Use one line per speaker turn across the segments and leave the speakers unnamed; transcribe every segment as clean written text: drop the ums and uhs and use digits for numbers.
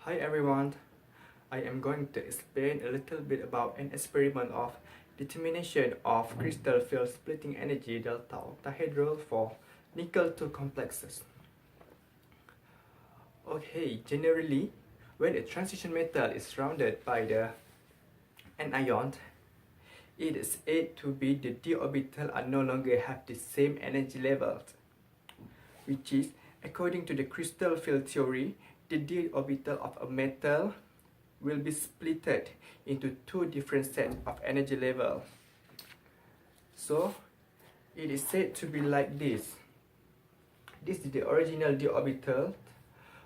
Hi everyone, I am going to explain a little bit about an experiment of determination of crystal field splitting energy delta octahedral for nickel 2 complexes. Okay, generally, when a transition metal is surrounded by the anion, it is said to be the d orbital are no longer have the same energy levels, which is, according to the crystal field theory, the d orbital of a metal will be splitted into two different sets of energy level. So it is said to be like this. This is the original d orbital.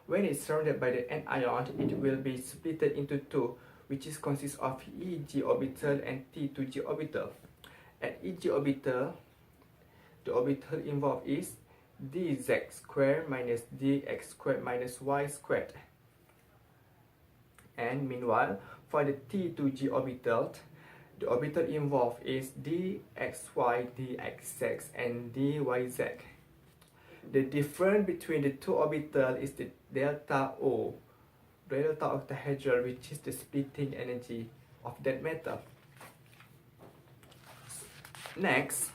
When it's surrounded by the anion, it will be split into two, which is consists of Eg orbital and T2g orbital. At Eg orbital, the orbital involved is dz squared minus dx squared minus y squared. And meanwhile, for the T2g orbital, the orbital involved is dxy, dxz, and dyz. The difference between the two orbitals is the delta O, delta octahedral, which is the splitting energy of that metal. Next,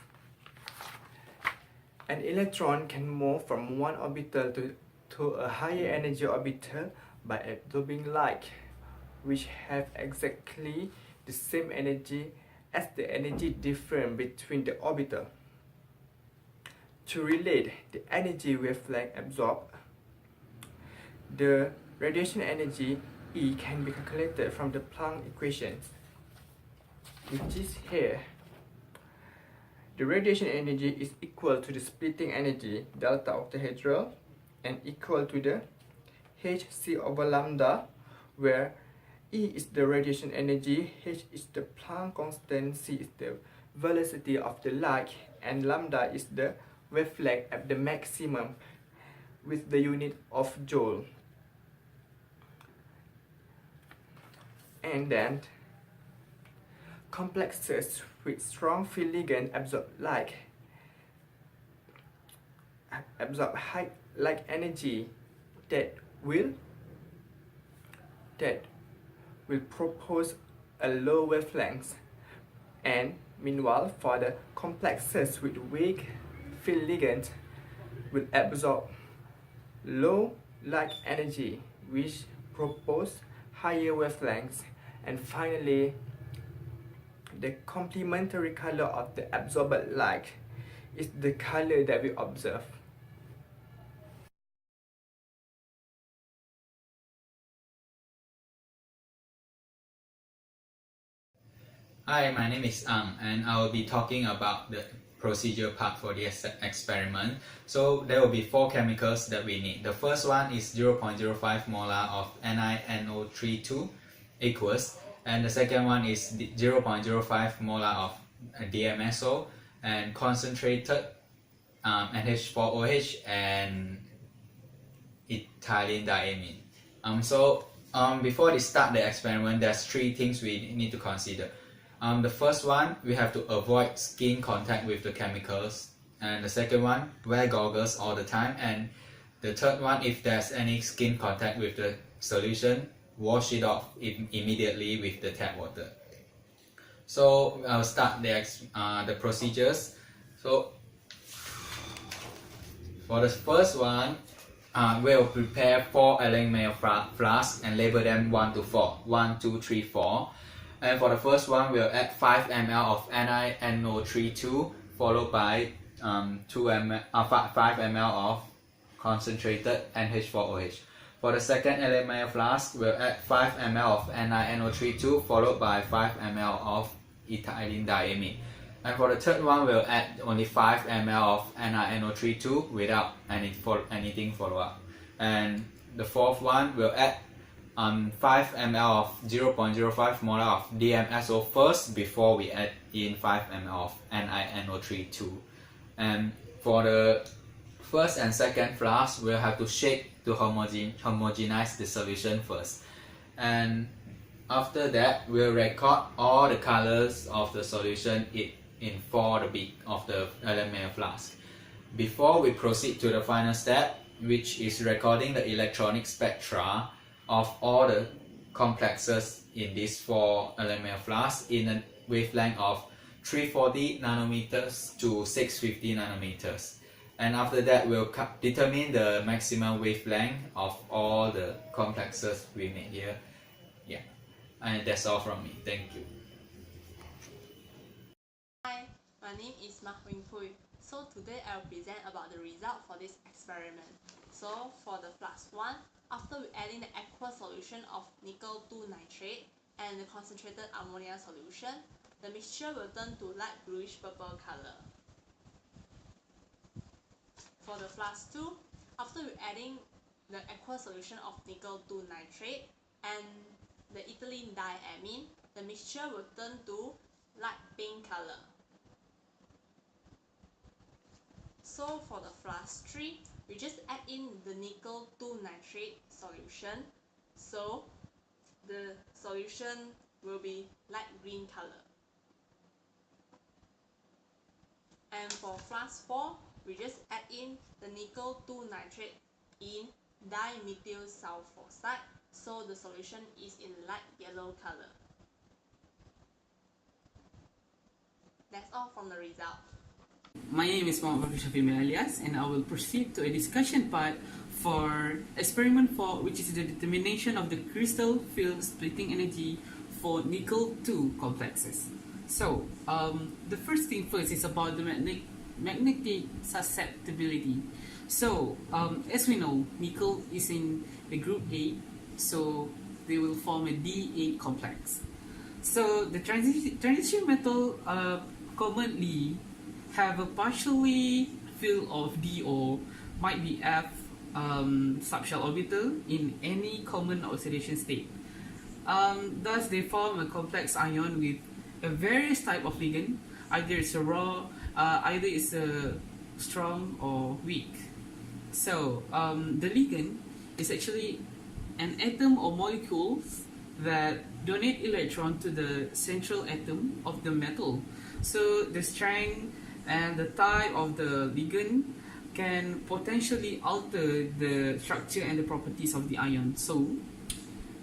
an electron can move from one orbital to a higher energy orbital by absorbing light, which have exactly the same energy as the energy difference between the orbital. To relate the energy wavelength absorbed, the radiation energy E can be calculated from the Planck equations, which is here. The radiation energy is equal to the splitting energy delta octahedral and equal to the hc over lambda, where E is the radiation energy, h is the Planck constant, c is the velocity of the light, and lambda is the wavelength at the maximum with the unit of joule. And then complexes with strong field ligand absorb high light energy that will propose a low wavelength, and meanwhile for the complexes with weak field ligand will absorb low light energy which propose higher wavelengths. And finally, the complementary color of the absorbed light is the color that we observe.
Hi, my name is Ang, and I will be talking about the procedure part for this experiment. So there will be four chemicals that we need. The first one is 0.05 molar of NiNO32 aqueous, and the second one is 0.05 molar of DMSO and concentrated NH4OH and ethylene diamine. Before we start the experiment, there's three things we need to consider. The first one, we have to avoid skin contact with the chemicals, and the second one, wear goggles all the time, and the third one, if there's any skin contact with the solution, wash it off immediately with the tap water. So I'll start the procedures. So for the first one, we'll prepare 4 aluminum flasks and label them 1 to 4, 1, 2, 3, 4. And for the first one, we'll add 5 ml of NiNO32 followed by 5 ml of concentrated NH4OH. For the second aluminum flask, we'll add 5 ml of NiNO32 followed by 5 ml of ethylene diamine. And for the third one, we'll add only 5 ml of NiNO32 without anything follow up. And the fourth one, we'll add 5 ml of 0.05 molar of DMSO first before we add in 5 ml of NiNO32. And for the first and second flask, we'll have to shake to homogenize the solution first. And after that, we'll record all the colors of the solution in for the beak of the aluminum flask. Before we proceed to the final step, which is recording the electronic spectra of all the complexes in these 4 LML flasks in a wavelength of 340 nanometers to 650 nanometers. And after that, we'll determine the maximum wavelength of all the complexes we made here. Yeah, and that's all from me. Thank you.
Hi, my name is Ma Huing Pui. So today I will present about the result for this experiment. So for the flask 1, after we add in the aqueous solution of nickel 2 nitrate and the concentrated ammonia solution, the mixture will turn to light bluish purple color. For the flask 2, after we adding the aqueous solution of nickel 2 nitrate and the ethylene diamine, the mixture will turn to light pink color. So for the flask 3, we just add in the nickel 2 nitrate solution. So the solution will be light green color. And for flask 4, we just add in the nickel 2 nitrate in dimethyl sulfoxide. So the solution is in light yellow color. That's all from the result.
My name is Muhammad Shafi Alias, and I will proceed to a discussion part for experiment 4, which is the determination of the crystal field splitting energy for nickel 2 complexes. So, the first thing first is about the magnetic susceptibility. So, as we know, nickel is in the group A, so they will form a D8 complex. So, the transition metal commonly have a partially field of D or might be F subshell orbital in any common oxidation state. Thus, they form a complex ion with a various type of ligand. Either it's a raw, either it's a strong or weak. So, the ligand is actually an atom or molecules that donate electron to the central atom of the metal. So, the strength and the type of the ligand can potentially alter the structure and the properties of the ion. So,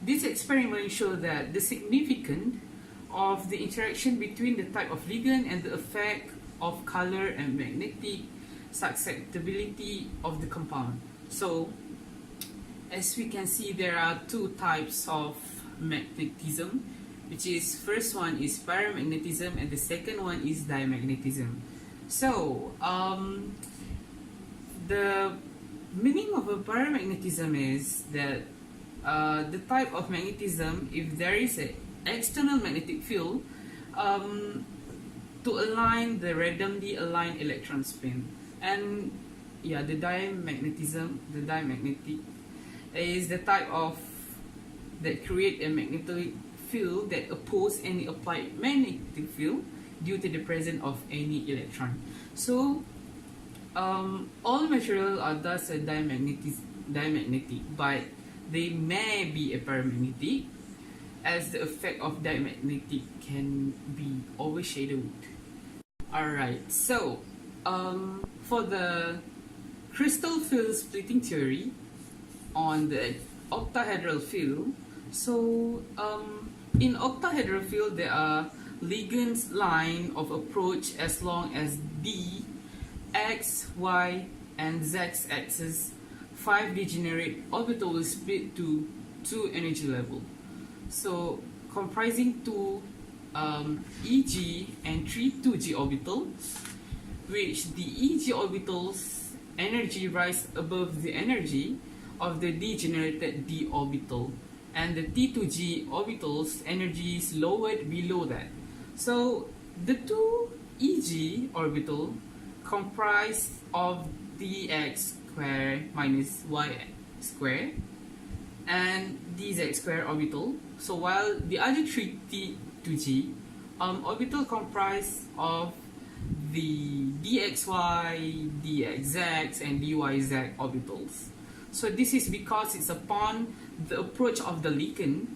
this experiment shows that the significance of the interaction between the type of ligand and the effect of color and magnetic susceptibility of the compound. So, as we can see, there are 2 types of magnetism, which is first one is paramagnetism and the second one is diamagnetism. So, the meaning of a paramagnetism is that the type of magnetism, if there is an external magnetic field to align the randomly aligned electron spin. And yeah, the diamagnetic is the type of that create a magnetic field that oppose any applied magnetic field due to the presence of any electron. So, all materials are thus a diamagnetic, but they may be a paramagnetic, as the effect of diamagnetic can be overshadowed. Alright, so for the crystal field splitting theory on the octahedral field, so in octahedral field there are ligands line of approach as long as D, X, Y, and Z axis 5 degenerate orbital will split to 2 energy level. So comprising 2 EG and 3 2G orbitals, which the EG orbitals energy rise above the energy of the degenerated D orbital, and the T2G orbitals energy is lowered below that. So the 2 EG orbital comprise of dx square minus y square and dz square orbital. So while the other 3 T2G orbital comprise of the dxy, dxz, and dyz orbitals. So this is because it's upon the approach of the ligand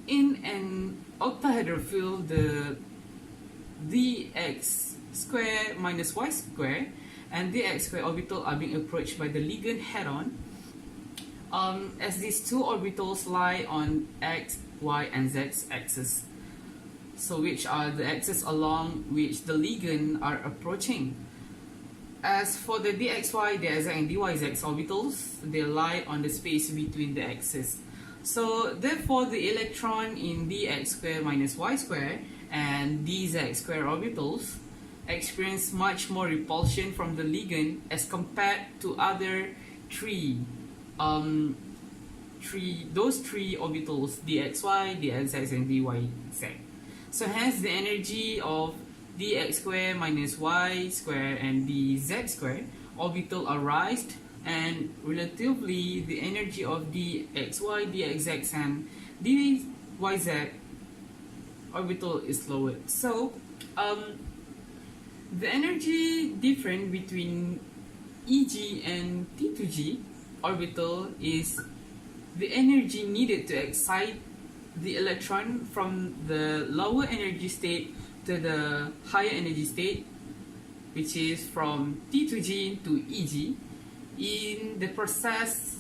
in an octahedral field, the dx square minus y square and dx square orbital are being approached by the ligand head-on. as these two orbitals lie on x, y, and z axis, so which are the axes along which the ligand are approaching. As for the dxy, dz, and dyz orbitals, they lie on the space between the axes. So therefore, the electron in dx square minus y square and dz square orbitals experience much more repulsion from the ligand as compared to other those three orbitals, dxy, dxz, and dyz. So hence the energy of dx square minus y square and dz square orbital are raised, and relatively the energy of dxy, dxz, and dyz orbital is lowered. So the energy difference between Eg and T2G orbital is the energy needed to excite the electron from the lower energy state to the higher energy state, which is from T2G to Eg, in the process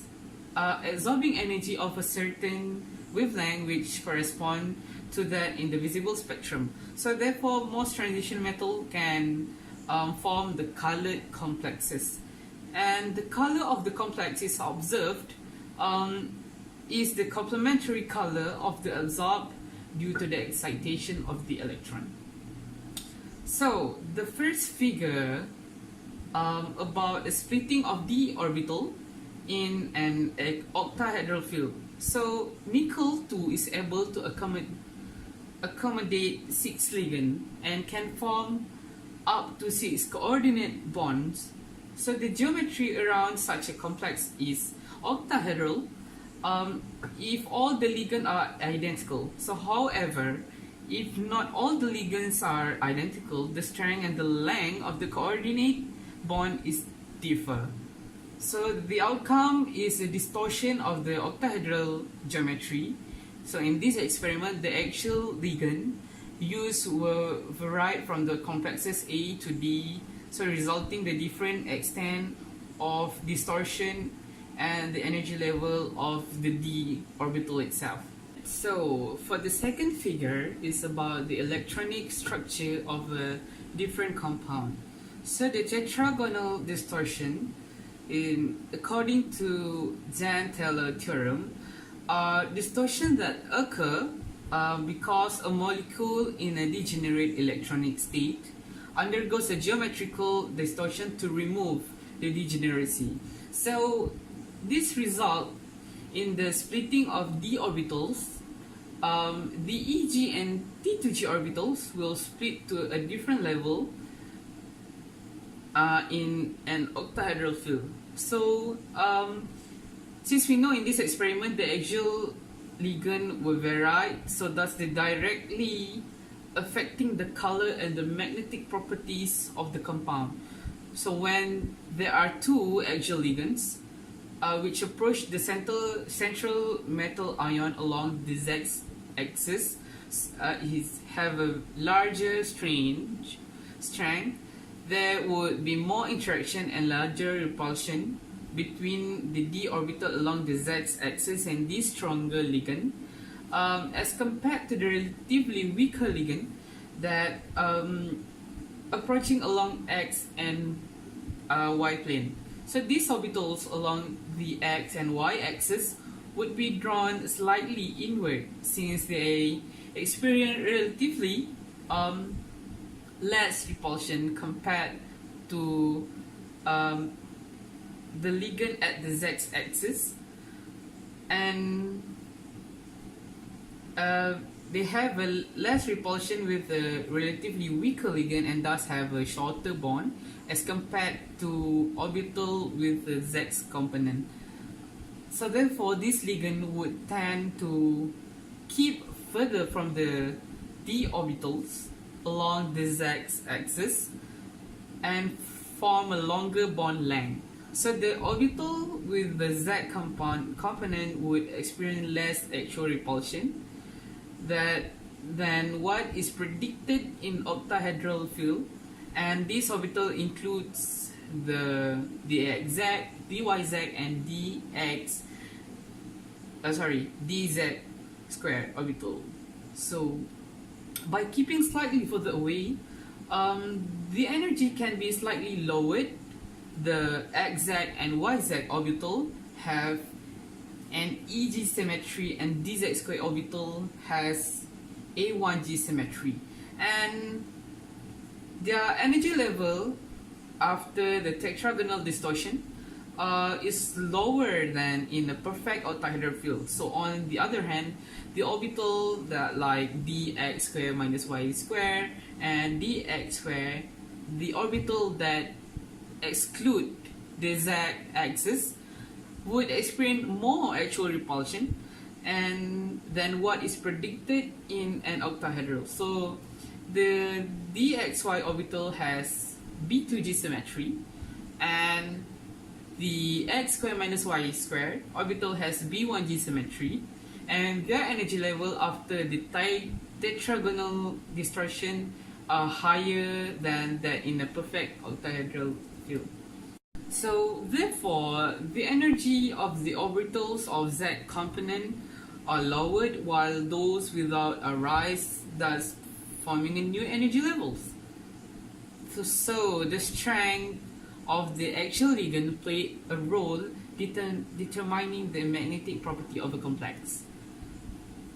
absorbing energy of a certain wavelength which correspond to that in the visible spectrum. So therefore, most transition metal can form the colored complexes, and the color of the complexes observed is the complementary color of the absorbed due to the excitation of the electron. So the first figure about the splitting of d orbital in an octahedral field. So nickel 2 is able to accommodate 6 ligands and can form up to 6 coordinate bonds. So the geometry around such a complex is octahedral if all the ligands are identical. So however, if not all the ligands are identical, the strength and the length of the coordinate bond is differ. So the outcome is a distortion of the octahedral geometry. So in this experiment, the actual ligand used were varied from the complexes A to D, so resulting the different extent of distortion and the energy level of the D orbital itself. So for the second figure is about the electronic structure of a different compound. So the tetragonal distortion, according to Jahn-Teller theorem, are distortions that occur because a molecule in a degenerate electronic state undergoes a geometrical distortion to remove the degeneracy. So this results in the splitting of d orbitals. The Eg and T2G orbitals will split to a different level in an octahedral field. So since we know in this experiment the actual ligand will vary, so thus they directly affecting the color and the magnetic properties of the compound. So when there are two actual ligands which approach the central metal ion along the z-axis, have a larger strength, there would be more interaction and larger repulsion between the d orbital along the z-axis and this stronger ligand, as compared to the relatively weaker ligand that approaching along x and y plane. So these orbitals along the x and y axis would be drawn slightly inward since they experience relatively less repulsion compared to the ligand at the z-axis, and they have a less repulsion with a relatively weaker ligand and thus have a shorter bond as compared to orbital with the z component. So therefore, this ligand would tend to keep further from the d orbitals along the z-axis and form a longer bond length. So the orbital with the z component would experience less actual repulsion than what is predicted in octahedral field, and this orbital includes the dx, dyz, and dx, dz square orbital. So by keeping slightly further away, the energy can be slightly lowered. The xz and yz orbital have an EG symmetry, and dz square orbital has A1G symmetry, and their energy level after the tetragonal distortion is lower than in a perfect octahedral field. So on the other hand, the orbital that like dx square minus y square and dx square, the orbital that exclude the z-axis, would experience more actual repulsion and than what is predicted in an octahedral. So the dxy orbital has B2G symmetry, and the x square minus y square orbital has B1G symmetry, and their energy level after the tetragonal distortion are higher than that in a perfect octahedral field. So therefore, the energy of the orbitals of Z component are lowered, while those without a rise, thus forming a new energy levels. So the strength of the actual ligand play a role determining the magnetic property of a complex.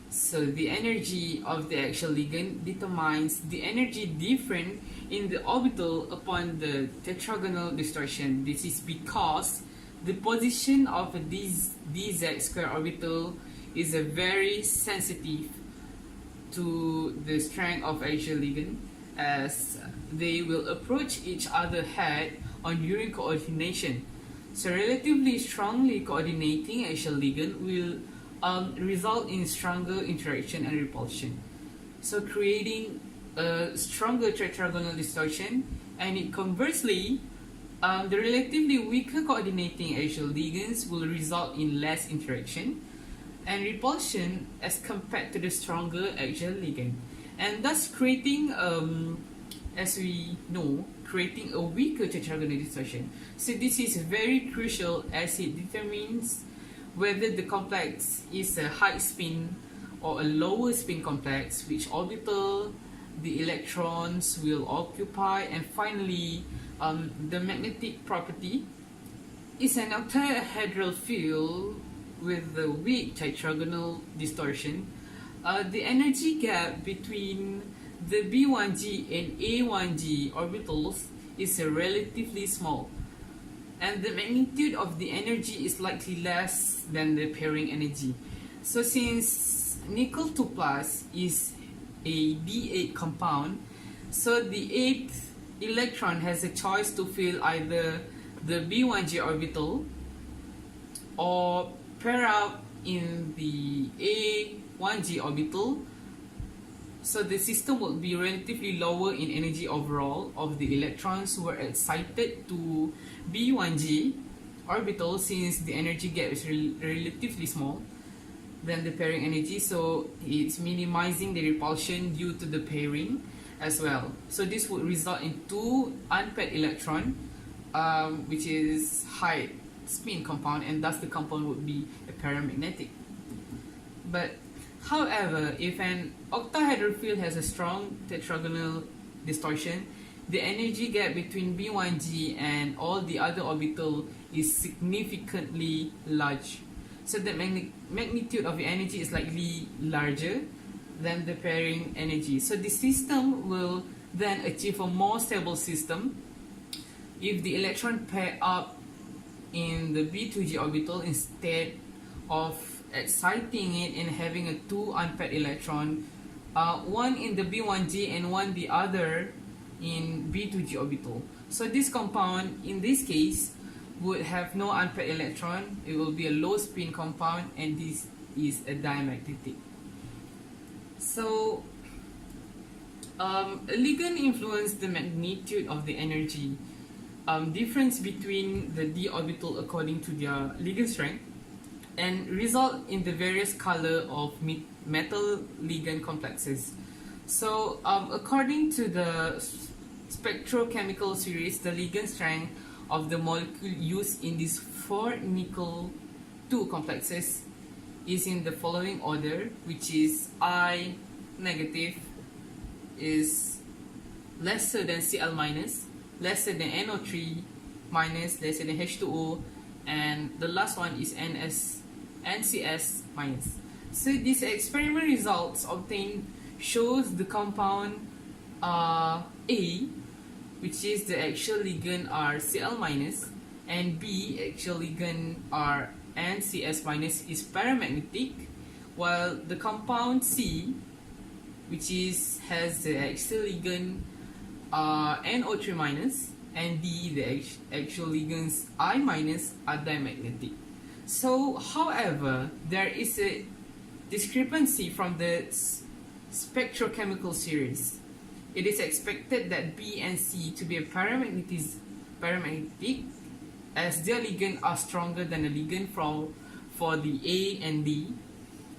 So the energy of the actual ligand determines the energy different in the orbital upon the tetragonal distortion. This is because the position of a dz square orbital is a very sensitive to the strength of actual ligand, as they will approach each other head on during coordination. So relatively strongly coordinating actual ligand will result in stronger interaction and repulsion, so creating a stronger tetragonal distortion. And it conversely, the relatively weaker coordinating actual ligands will result in less interaction and repulsion as compared to the stronger actual ligand, and thus creating, as we know, creating a weaker tetragonal distortion. So this is very crucial as it determines whether the complex is a high spin or a lower spin complex, which orbital the electrons will occupy, and finally the magnetic property is an octahedral field with the weak tetragonal distortion. The energy gap between the B1G and A1G orbitals is relatively small, and the magnitude of the energy is likely less than the pairing energy. So since nickel 2 plus is a D8 compound, so the 8th electron has a choice to fill either the B1G orbital or pair up in the A1G orbital. So the system will be relatively lower in energy overall of the electrons who are excited to B1G orbital, since the energy gap is relatively small than the pairing energy, so it's minimizing the repulsion due to the pairing as well. So this would result in two unpaired electron, which is high spin compound, and thus the compound would be a paramagnetic. But however, if an octahedral field has a strong tetragonal distortion, the energy gap between B1G and all the other orbital is significantly large. So the magnitude of the energy is likely larger than the pairing energy. So the system will then achieve a more stable system if the electron pair up in the B2G orbital instead of exciting it and having a two unpaired electron, one in the B1G and one the other in B2G orbital. So this compound in this case would have no unpaired electron. It will be a low spin compound, and this is a diamagnetic. So a ligand influences the magnitude of the energy difference between the d orbital according to their ligand strength, and result in the various color of metal ligand complexes. So according to the spectrochemical series, the ligand strength of the molecule used in these 4 nickel 2 complexes is in the following order, which is I negative is lesser than Cl minus, lesser than NO3 minus, lesser than H2O, and the last one is NCS minus. So these experiment results obtained shows the compound A, which is the actual ligand are Cl minus, and B, actual ligand are NCS minus, is paramagnetic, while the compound C, which has the actual ligand NO3 minus, and D, the actual ligands I minus, are dimagnetic. So, however, there is a discrepancy from the spectrochemical series. It is expected that B and C to be paramagnetic as their ligand are stronger than the ligand for the A and D.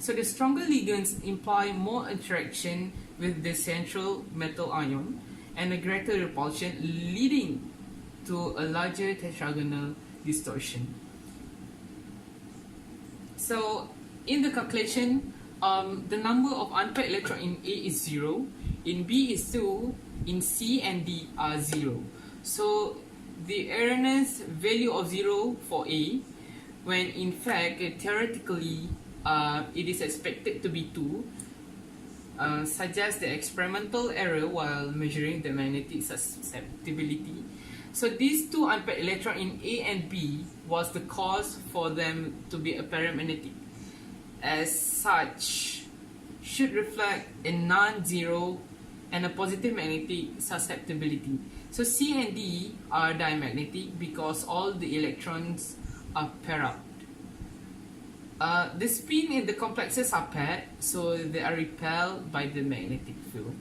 So the stronger ligands imply more interaction with the central metal ion and a greater repulsion, leading to a larger tetragonal distortion. So in the calculation, the number of unpaired electron in A is 0, in B is 2, in C and D are 0. So the erroneous value of 0 for A, when in fact theoretically it is expected to be 2, suggests the experimental error while measuring the magnetic susceptibility. So these two unpaired electrons in A and B was the cause for them to be paramagnetic. As such, should reflect a non-zero and a positive magnetic susceptibility. So C and D are diamagnetic because all the electrons are paired up. The spin in the complexes are paired, so they are repelled by the magnetic field.